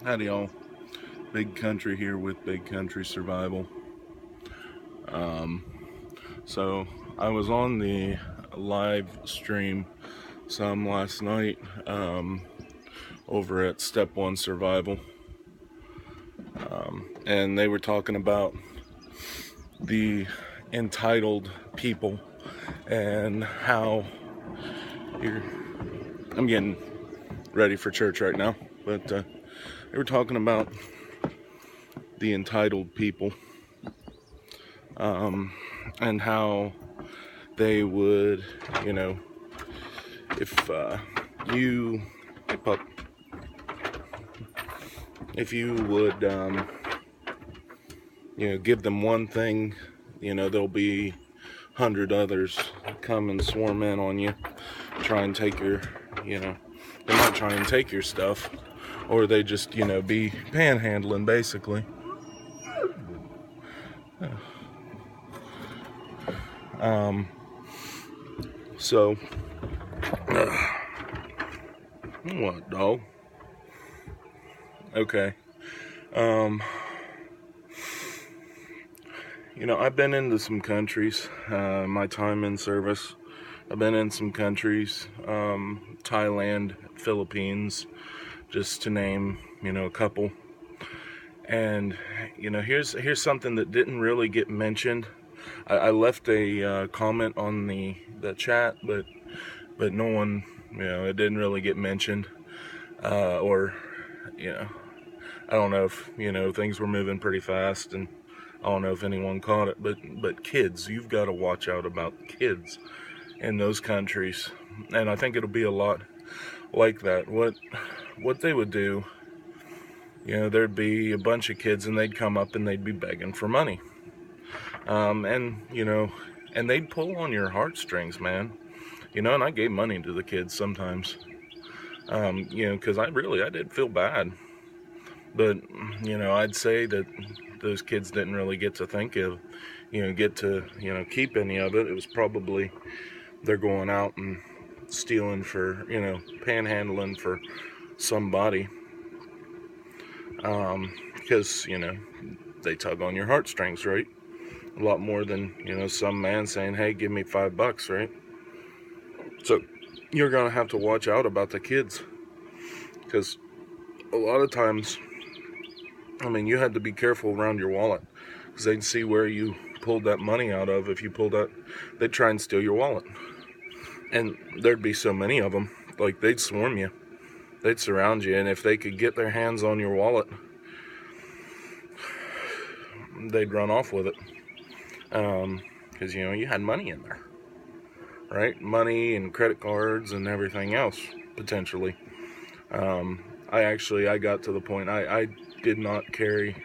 Howdy y'all, Big Country here with Big Country Survival. So I was on the live stream some last night over at Step 1 Survival, and they were talking about the entitled people and how I'm getting ready for church right now, but they were talking about the entitled people and how they would, if you, hey pup, if you would, give them one thing, there'll be 100 others come and swarm in on you, try and take your, they might try and take your stuff, or they just, be panhandling, basically. So, what, dog? Okay. I've been into some countries, my time in service. I've been in some countries, Thailand, Philippines, just to name, a couple. And, here's something that didn't really get mentioned. I left a comment on the chat, but no one, it didn't really get mentioned. Or, I don't know if, things were moving pretty fast, and I don't know if anyone caught it, but kids, you've got to watch out about kids in those countries. And I think it'll be a lot like that. What they would do, there'd be a bunch of kids and they'd come up and they'd be begging for money. And they'd pull on your heartstrings, man. And I gave money to the kids sometimes. Because I did feel bad. But, I'd say that those kids didn't really get to think of, keep any of it. It was probably they're going out and stealing for, panhandling for somebody. Because, they tug on your heartstrings, right? A lot more than, some man saying, hey, give me $5, right? So you're going to have to watch out about the kids. Because a lot of times, you had to be careful around your wallet. Because they'd see where you pulled that money out of. If you pulled that, they'd try and steal your wallet. And there'd be so many of them. Like, they'd swarm you. They'd surround you. And if they could get their hands on your wallet, they'd run off with it. Because, you had money in there. Right? Money and credit cards and everything else, potentially. I got to the point, I did not carry,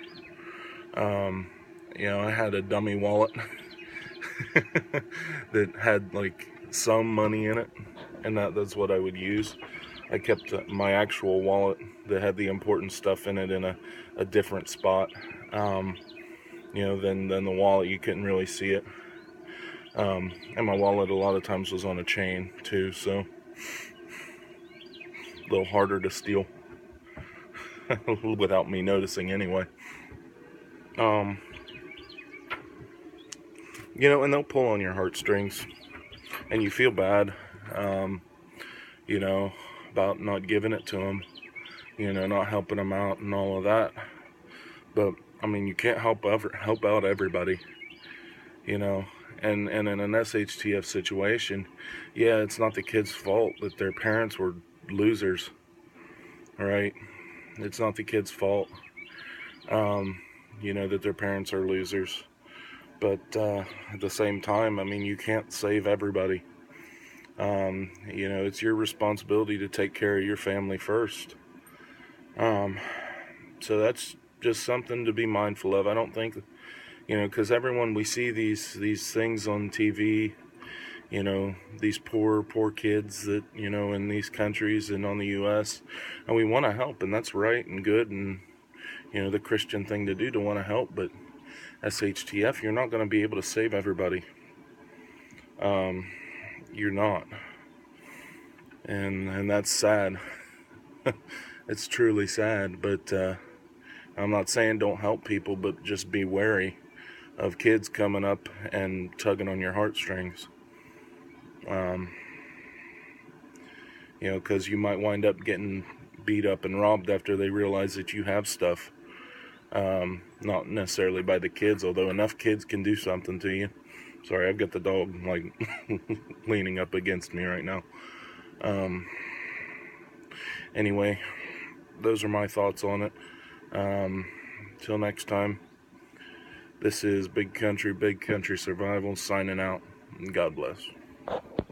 I had a dummy wallet that had, like, some money in it, and that's what I would use. I kept my actual wallet that had the important stuff in it in a different spot, than the wallet. You couldn't really see it. And my wallet a lot of times was on a chain too, so a little harder to steal without me noticing anyway. And they'll pull on your heartstrings, and you feel bad, about not giving it to them, not helping them out and all of that. But you can't help out everybody, And in an SHTF situation, yeah, it's not the kid's fault that their parents were losers, right? It's not the kid's fault, that their parents are losers. But at the same time, you can't save everybody. It's your responsibility to take care of your family first. So that's just something to be mindful of. I don't think, because everyone, we see these things on TV, these poor kids that, in these countries and on the U.S., and we want to help, and that's right and good, and, the Christian thing to do to want to help, but SHTF, you're not going to be able to save everybody. You're not. And that's sad. It's truly sad, but I'm not saying don't help people, but just be wary of kids coming up and tugging on your heartstrings. Because you might wind up getting beat up and robbed after they realize that you have stuff. Not necessarily by the kids, although enough kids can do something to you. Sorry, I've got the dog like leaning up against me right now. Anyway, those are my thoughts on it. Till next time, this is Big Country Survival signing out. God bless.